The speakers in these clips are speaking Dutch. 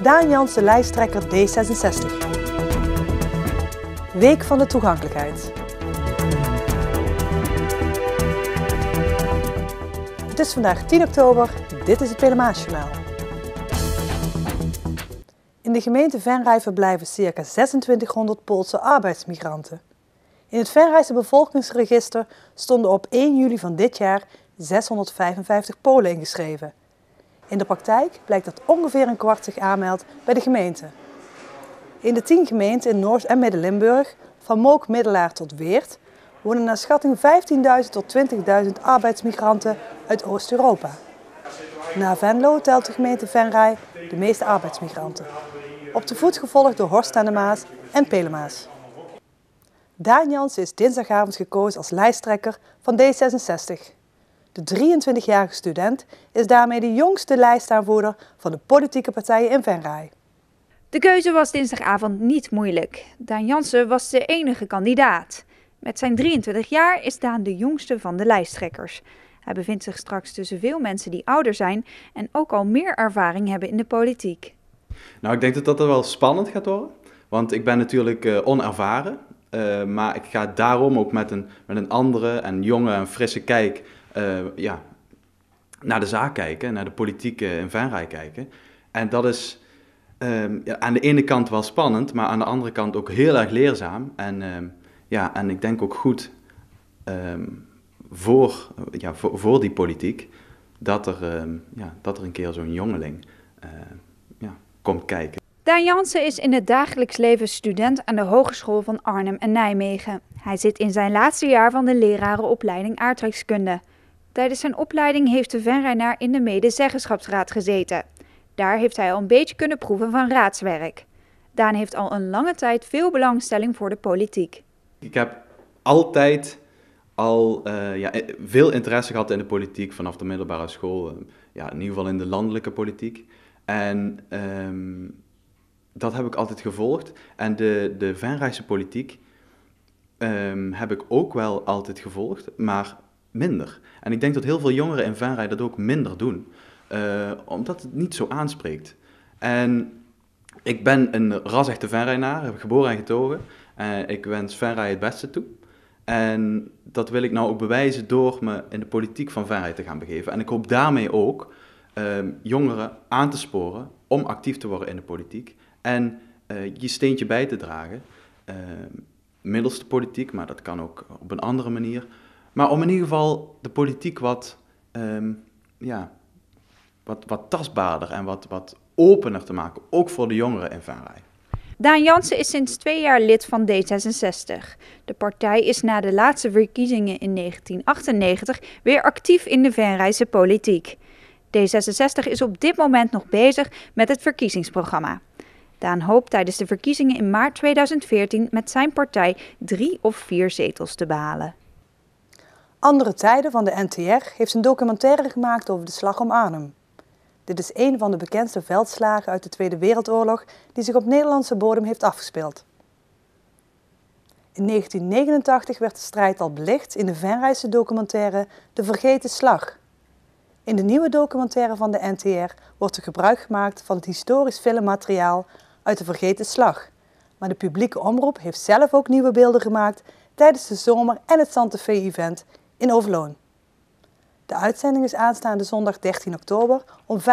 Daan Jansen, lijsttrekker D66. Week van de toegankelijkheid. Het is vandaag 10 oktober, dit is het Pelemaasjournaal. In de gemeente Venray verblijven circa 2600 Poolse arbeidsmigranten. In het Venrayse bevolkingsregister stonden op 1 juli van dit jaar 655 Polen ingeschreven. In de praktijk blijkt dat ongeveer een kwart zich aanmeldt bij de gemeente. In de 10 gemeenten in Noord- en Midden-Limburg, van Mook, Middelaar tot Weert, wonen naar schatting 15.000 tot 20.000 arbeidsmigranten uit Oost-Europa. Na Venlo telt de gemeente Venray de meeste arbeidsmigranten. Op de voet gevolgd door Horst aan de Maas en Pelemaas. Daan Jansen is dinsdagavond gekozen als lijsttrekker van D66. De 23-jarige student is daarmee de jongste lijstaanvoerder van de politieke partijen in Venray. De keuze was dinsdagavond niet moeilijk. Daan Jansen was de enige kandidaat. Met zijn 23 jaar is Daan de jongste van de lijsttrekkers. Hij bevindt zich straks tussen veel mensen die ouder zijn en ook al meer ervaring hebben in de politiek. Nou, ik denk dat wel spannend gaat worden, want ik ben natuurlijk onervaren. Maar ik ga daarom ook met een andere en jonge en frisse kijk naar de zaak kijken, naar de politiek in Venray kijken. En dat is aan de ene kant wel spannend, maar aan de andere kant ook heel erg leerzaam. En ik denk ook goed voor die politiek dat er een keer zo'n jongeling komt kijken. Daan Jansen is in het dagelijks leven student aan de Hogeschool van Arnhem en Nijmegen. Hij zit in zijn laatste jaar van de lerarenopleiding aardrijkskunde. Tijdens zijn opleiding heeft de Venraynaar in de medezeggenschapsraad gezeten. Daar heeft hij al een beetje kunnen proeven van raadswerk. Daan heeft al een lange tijd veel belangstelling voor de politiek. Ik heb altijd veel interesse gehad in de politiek vanaf de middelbare school. In ieder geval in de landelijke politiek. En dat heb ik altijd gevolgd. En de Venrayse politiek heb ik ook wel altijd gevolgd, maar minder. En ik denk dat heel veel jongeren in Venray dat ook minder doen, omdat het niet zo aanspreekt. En ik ben een ras-echte Venraynaar, heb geboren en getogen. Ik wens Venray het beste toe. En dat wil ik nou ook bewijzen door me in de politiek van Venray te gaan begeven. En ik hoop daarmee ook jongeren aan te sporen om actief te worden in de politiek. En je steentje bij te dragen, middels de politiek, maar dat kan ook op een andere manier. Maar om in ieder geval de politiek wat tastbaarder en wat opener te maken, ook voor de jongeren in Venray. Daan Jansen is sinds 2 jaar lid van D66. De partij is na de laatste verkiezingen in 1998 weer actief in de Venrayse politiek. D66 is op dit moment nog bezig met het verkiezingsprogramma. Daan hoopt tijdens de verkiezingen in maart 2014 met zijn partij 3 of 4 zetels te behalen. Andere Tijden van de NTR heeft een documentaire gemaakt over de Slag om Arnhem. Dit is een van de bekendste veldslagen uit de Tweede Wereldoorlog die zich op Nederlandse bodem heeft afgespeeld. In 1989 werd de strijd al belicht in de Venrayse documentaire De Vergeten Slag. In de nieuwe documentaire van de NTR wordt er gebruik gemaakt van het historisch filmmateriaal uit De Vergeten Slag. Maar de publieke omroep heeft zelf ook nieuwe beelden gemaakt tijdens de zomer- en het Santa Fe-event in Overloon. De uitzending is aanstaande zondag 13 oktober om 9:55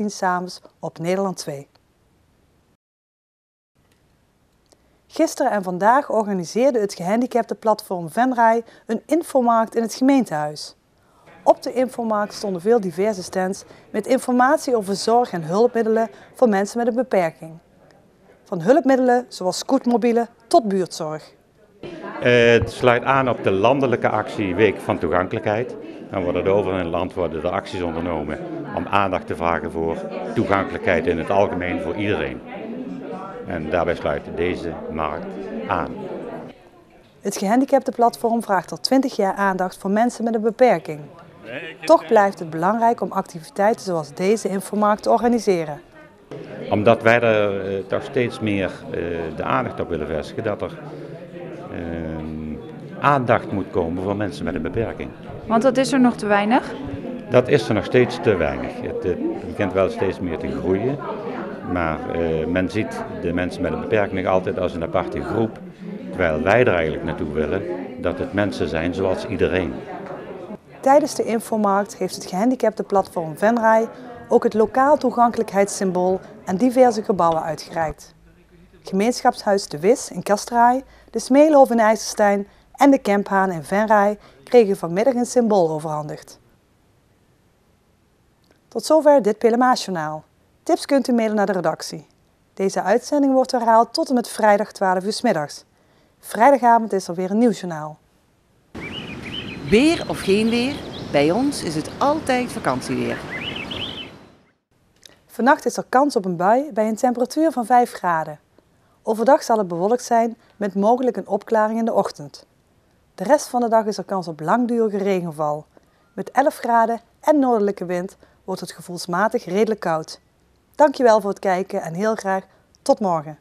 s'avonds op Nederland 2. Gisteren en vandaag organiseerde het gehandicaptenplatform Venray een infomarkt in het gemeentehuis. Op de infomarkt stonden veel diverse stands met informatie over zorg en hulpmiddelen voor mensen met een beperking. Van hulpmiddelen zoals scootmobielen tot buurtzorg. Het sluit aan op de landelijke actie Week van Toegankelijkheid. Dan worden er overal in het land er acties ondernomen om aandacht te vragen voor toegankelijkheid in het algemeen voor iedereen. En daarbij sluit deze markt aan. Het gehandicaptenplatform vraagt al 20 jaar aandacht voor mensen met een beperking. Toch blijft het belangrijk om activiteiten zoals deze infomarkt te organiseren. Omdat wij er toch steeds meer de aandacht op willen vestigen dat er aandacht moet komen voor mensen met een beperking. Want dat is er nog te weinig? Dat is er nog steeds te weinig. Het begint wel steeds meer te groeien. Maar men ziet de mensen met een beperking nog altijd als een aparte groep. Terwijl wij er eigenlijk naartoe willen dat het mensen zijn zoals iedereen. Tijdens de infomarkt heeft het gehandicaptenplatform Venray ook het lokaal toegankelijkheidssymbool aan diverse gebouwen uitgereikt. Gemeenschapshuis De Wis in Castraai, de Smeelhof in IJsselstein en de Kemphaan in Venray kregen vanmiddag een symbool overhandigd. Tot zover dit PLMA-journaal. Tips kunt u mailen naar de redactie. Deze uitzending wordt herhaald tot en met vrijdag 12 uur 's middags. Vrijdagavond is er weer een nieuw journaal. Weer of geen weer, bij ons is het altijd vakantieweer. Vannacht is er kans op een bui bij een temperatuur van 5 graden. Overdag zal het bewolkt zijn met mogelijk een opklaring in de ochtend. De rest van de dag is er kans op langdurige regenval. Met 11 graden en noordelijke wind wordt het gevoelsmatig redelijk koud. Dankjewel voor het kijken en heel graag tot morgen.